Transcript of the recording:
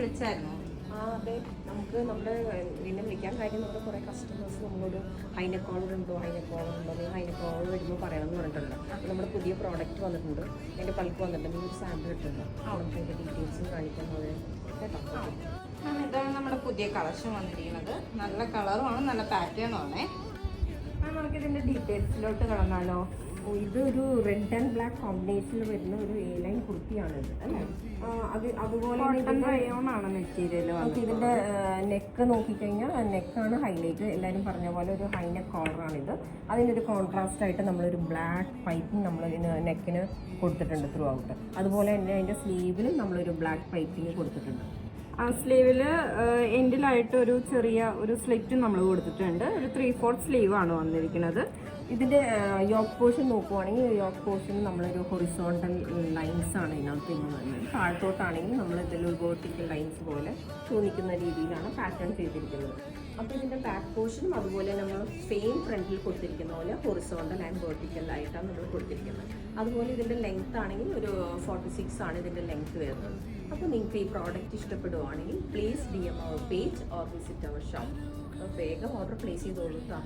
വിളിച്ചായിരുന്നു. അതെ, നമുക്ക് നമ്മുടെ പിന്നെ വിളിക്കാൻ കാര്യം നമ്മുടെ കുറേ കസ്റ്റമേഴ്സ് നമ്മളോട് ഹൈനക്കോളർ ഉണ്ടോ നിങ്ങൾ ഹൈനക്കോളർ വരുമ്പോൾ പറയണം എന്ന് പറഞ്ഞിട്ടുണ്ട്. അപ്പോൾ നമ്മുടെ പുതിയ പ്രോഡക്റ്റ് വന്നിട്ടുണ്ട്, അതിൻ്റെ ബൾക്ക് വന്നിട്ടുണ്ട്, ഒരു സാമ്പിൾ ഇട്ടുണ്ട്. നമുക്ക് അതിൻ്റെ ഡീറ്റെയിൽസും കാണിക്കാൻ പോലെ കേട്ടോ. ഇതാണ് നമ്മുടെ പുതിയ കളക്ഷൻ വന്നിരിക്കുന്നത്. നല്ല കളറുമാണ്, നല്ല പാറ്റേണും ആണേ. നമുക്കിതിൻ്റെ ഡീറ്റെയിൽസിലോട്ട് കടന്നാലോ? ഇതൊരു റെഡ് ആൻഡ് ബ്ലാക്ക് കോമ്പിനേഷനിൽ വരുന്ന ഒരു എ ലൈൻ കുർത്തിയാണിത് അല്ലേ? അതുപോലെ മെറ്റീരിയൽ. ഇതിൻ്റെ നെക്ക് നോക്കിക്കഴിഞ്ഞാൽ നെക്കാണ് ഹൈലൈറ്റ്. എല്ലാവരും പറഞ്ഞ പോലെ ഒരു ഹൈനെക്ക് കോളറാണിത്. അതിനൊരു കോൺട്രാസ്റ്റ് ആയിട്ട് നമ്മളൊരു ബ്ലാക്ക് പൈപ്പിംഗ് നമ്മൾ നെക്കിന് കൊടുത്തിട്ടുണ്ട് ത്രൂ ഔട്ട്. അതുപോലെ തന്നെ അതിൻ്റെ സ്ലീവിലും നമ്മളൊരു ബ്ലാക്ക് പൈപ്പിംഗ് കൊടുത്തിട്ടുണ്ട്. സ്ലീവിൽ എൻഡിലായിട്ട് ഒരു ചെറിയ ഒരു സ്ലിറ്റ് നമ്മൾ കൊടുത്തിട്ടുണ്ട്. ഒരു 3/4 സ്ലീവാണ് വന്നിരിക്കുന്നത്. ഇതിൻ്റെ യോക്ക് പോർഷൻ നോക്കുവാണെങ്കിൽ യോക്ക് പോർഷൻ നമ്മളൊരു ഹൊറിസോണ്ടൽ ലൈൻസ് ആണ് ഇതിനകത്ത് വരുന്നത്. താഴത്തോട്ടാണെങ്കിൽ നമ്മൾ ഇതിലൊരു വേർട്ടിക്കൽ ലൈൻസ് പോലെ തോന്നിക്കുന്ന രീതിയിലാണ് പാറ്റേൺ ചെയ്തിരിക്കുന്നത്. അപ്പോൾ ഇതിൻ്റെ ബാക്ക് പോർഷനും അതുപോലെ നമ്മൾ സെയിം ഫ്രണ്ടിൽ കൊടുത്തിരിക്കുന്ന പോലെ ഹൊറിസോണ്ടൽ ആൻഡ് വേർട്ടിക്കൽ ആയിട്ടാണ് നമ്മൾ കൊടുത്തിരിക്കുന്നത്. അതുപോലെ ഇതിൻ്റെ ലെങ്ത് ആണെങ്കിൽ ഒരു 46 ആണ് ഇതിൻ്റെ ലെങ്ത് വരുന്നത്. അപ്പോൾ നിങ്ങൾക്ക് ഈ പ്രോഡക്റ്റ് ഇഷ്ടപ്പെടുവാണെങ്കിൽ പ്ലീസ് DM അവർ പേജ് ഓർ വിസിറ്റ് അവർ ഷോപ്പ്. അപ്പോൾ വേഗം ഓർഡർ പ്ലേസ് ചെയ്തോളൂ കേട്ടോ.